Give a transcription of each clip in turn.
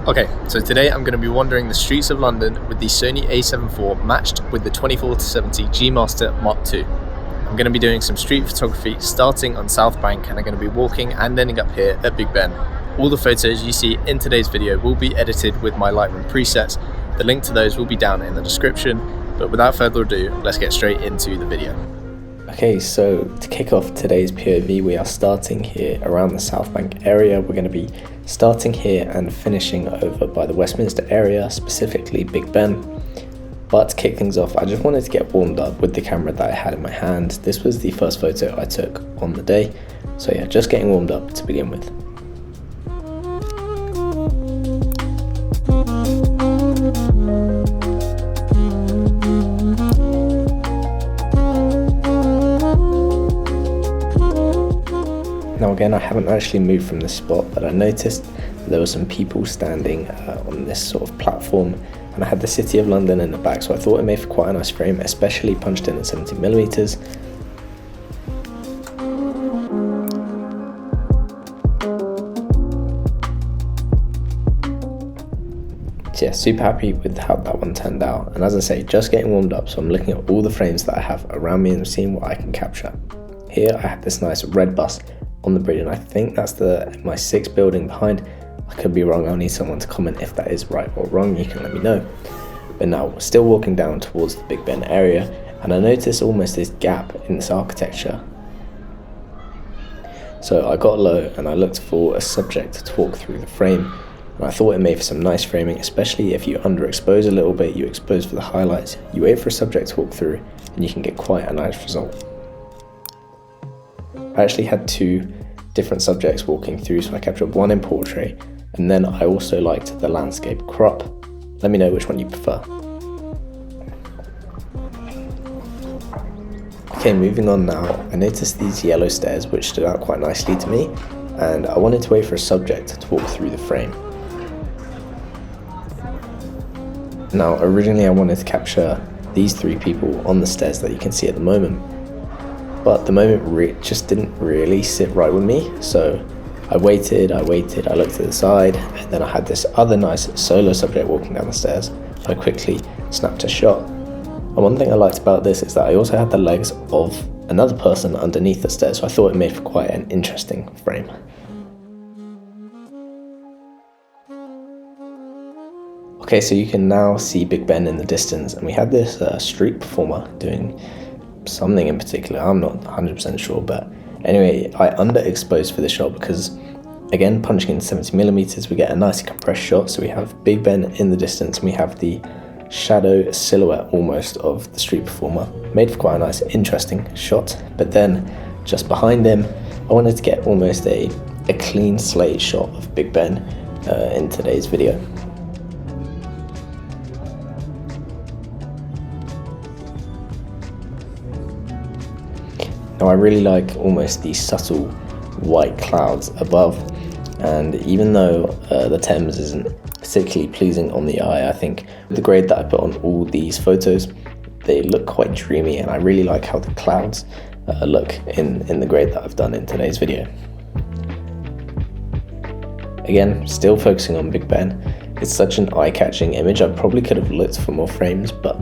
Okay, so today I'm going to be wandering the streets of London with the Sony A7 IV matched with the 24-70 G Master Mark II. I'm going to be doing some street photography starting on South Bank, and I'm going to be walking and ending up here at Big Ben. All the photos you see in today's video will be edited with my Lightroom presets. The link to those will be down in the description, but without further ado, let's get straight into the video. Okay, so to kick off today's POV, we are starting here around the South Bank area. We're going to be starting here and finishing over by the Westminster area, specifically Big Ben. But to kick things off, I just wanted to get warmed up with the camera that I had in my hand. This was the first photo I took on the day, so yeah, just getting warmed up to begin with. Now again, I haven't actually moved from this spot, but I noticed that there were some people standing on this sort of platform, and I had the City of London in the back, so I thought it made for quite a nice frame, especially punched in at 70mm. So yeah, super happy with how that one turned out, and as I say, just getting warmed up, so I'm looking at all the frames that I have around me and seeing what I can capture. Here I have this nice red bus on the bridge, and I think that's the MI6 building behind. I could be wrong, I'll need someone to comment if that is right or wrong, you can let me know. But now we're still walking down towards the Big Ben area, and I noticed almost this gap in this architecture. So I got low and I looked for a subject to walk through the frame, and I thought it made for some nice framing, especially if you underexpose a little bit, you expose for the highlights, you wait for a subject to walk through, and you can get quite a nice result. I actually had two different subjects walking through, so I captured one in portrait, and then I also liked the landscape crop. Let me know which one you prefer. Okay, moving on now, I noticed these yellow stairs which stood out quite nicely to me, and I wanted to wait for a subject to walk through the frame. Now originally I wanted to capture these three people on the stairs that you can see at the moment, but the moment just didn't really sit right with me, so I waited, I looked to the side, and then I had this other nice solo subject walking down the stairs. I quickly snapped a shot. And one thing I liked about this is that I also had the legs of another person underneath the stairs, so I thought it made for quite an interesting frame. Okay, so you can now see Big Ben in the distance, and we had this street performer doing something in particular, I'm not 100% sure, but anyway, I underexposed for this shot because, again, punching in 70mm, we get a nicely compressed shot, so we have Big Ben in the distance, and we have the shadow silhouette almost of the street performer, made for quite a nice, interesting shot. But then, just behind him, I wanted to get almost a clean slate shot of Big Ben in today's video. Now I really like almost these subtle white clouds above, and even though the Thames isn't particularly pleasing on the eye, I think with the grade that I put on all these photos, they look quite dreamy, and I really like how the clouds look in the grade that I've done in today's video. Again, still focusing on Big Ben. It's such an eye-catching image, I probably could have looked for more frames, but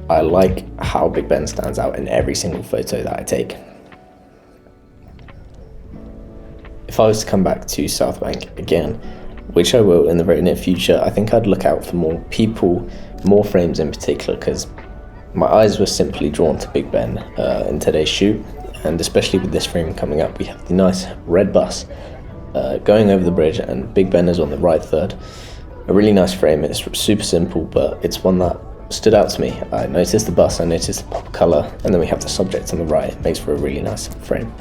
I like how Big Ben stands out in every single photo that I take. If I was to come back to South Bank again, which I will in the very near future, I think I'd look out for more people, more frames in particular, because my eyes were simply drawn to Big Ben in today's shoot, and especially with this frame coming up, we have the nice red bus going over the bridge, and Big Ben is on the right third. A really nice frame. It's super simple, but it's one that stood out to me. I noticed the bus, I noticed the pop colour, and then we have the subject on the right. It makes for a really nice frame.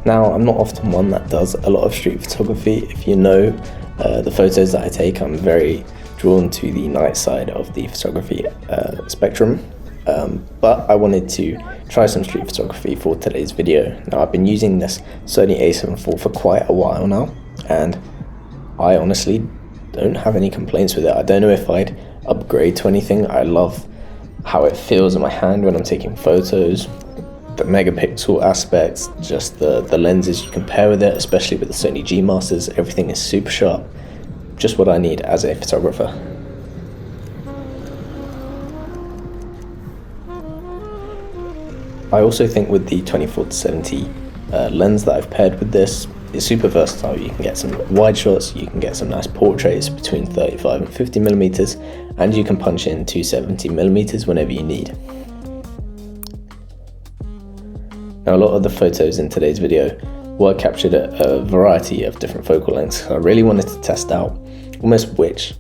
Now, I'm not often one that does a lot of street photography. If you know the photos that I take, I'm very drawn to the night side of the photography spectrum. But I wanted to try some street photography for today's video. Now, I've been using this Sony A7 IV for quite a while now, and I honestly don't have any complaints with it. I don't know if I'd upgrade to anything. I love how it feels in my hand when I'm taking photos, the megapixel aspects, just the lenses you compare with it, especially with the Sony G Masters. Everything is super sharp, just what I need as a photographer. I also think with the 24-70 lens that I've paired with this, it's super versatile. You can get some wide shots, you can get some nice portraits between 35 and 50 millimeters, and you can punch in 270 millimeters whenever you need. Now, a lot of the photos in today's video were captured at a variety of different focal lengths. I really wanted to test out almost which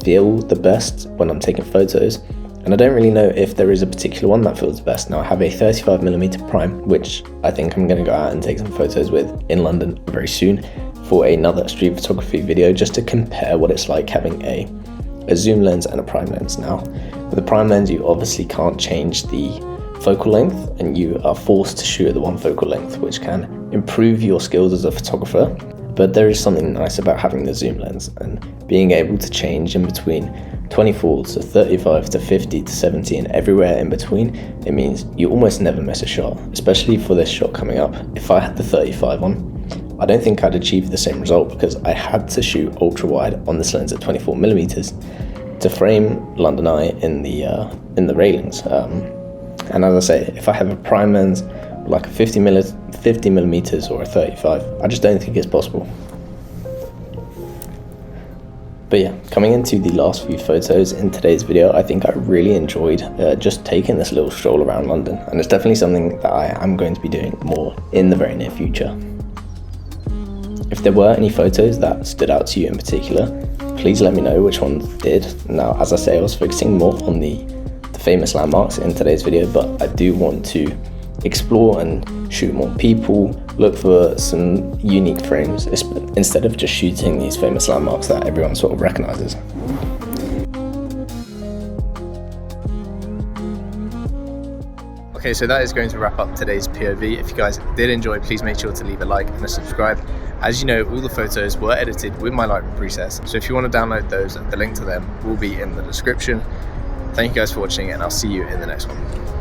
feel the best when I'm taking photos, and I don't really know if there is a particular one that feels the best. Now, I have a 35mm prime, which I think I'm going to go out and take some photos with in London very soon for another street photography video, just to compare what it's like having a zoom lens and a prime lens. Now, with the prime lens, you obviously can't change the focal length, and you are forced to shoot at the one focal length, which can improve your skills as a photographer. But there is something nice about having the zoom lens and being able to change in between 24 to 35 to 50 to 70 and everywhere in between. It means you almost never miss a shot, especially for this shot coming up. If I had the 35 on, I don't think I'd achieve the same result, because I had to shoot ultra wide on this lens at 24mm to frame London Eye in the railings. And as I say, if I have a prime lens like a 50mm or a 35, I just don't think it's possible. But yeah, coming into the last few photos in today's video, I think I really enjoyed just taking this little stroll around London, and it's definitely something that I am going to be doing more in the very near future. If there were any photos that stood out to you in particular, please let me know which ones did. Now, as I say, I was focusing more on the famous landmarks in today's video, but I do want to explore and shoot more people, look for some unique frames instead of just shooting these famous landmarks that everyone sort of recognizes. Okay, so that is going to wrap up today's POV. If you guys did enjoy, please make sure to leave a like and a subscribe. As you know, all the photos were edited with my Lightroom presets, so if you want to download those, the link to them will be in the description. Thank you guys for watching, and I'll see you in the next one.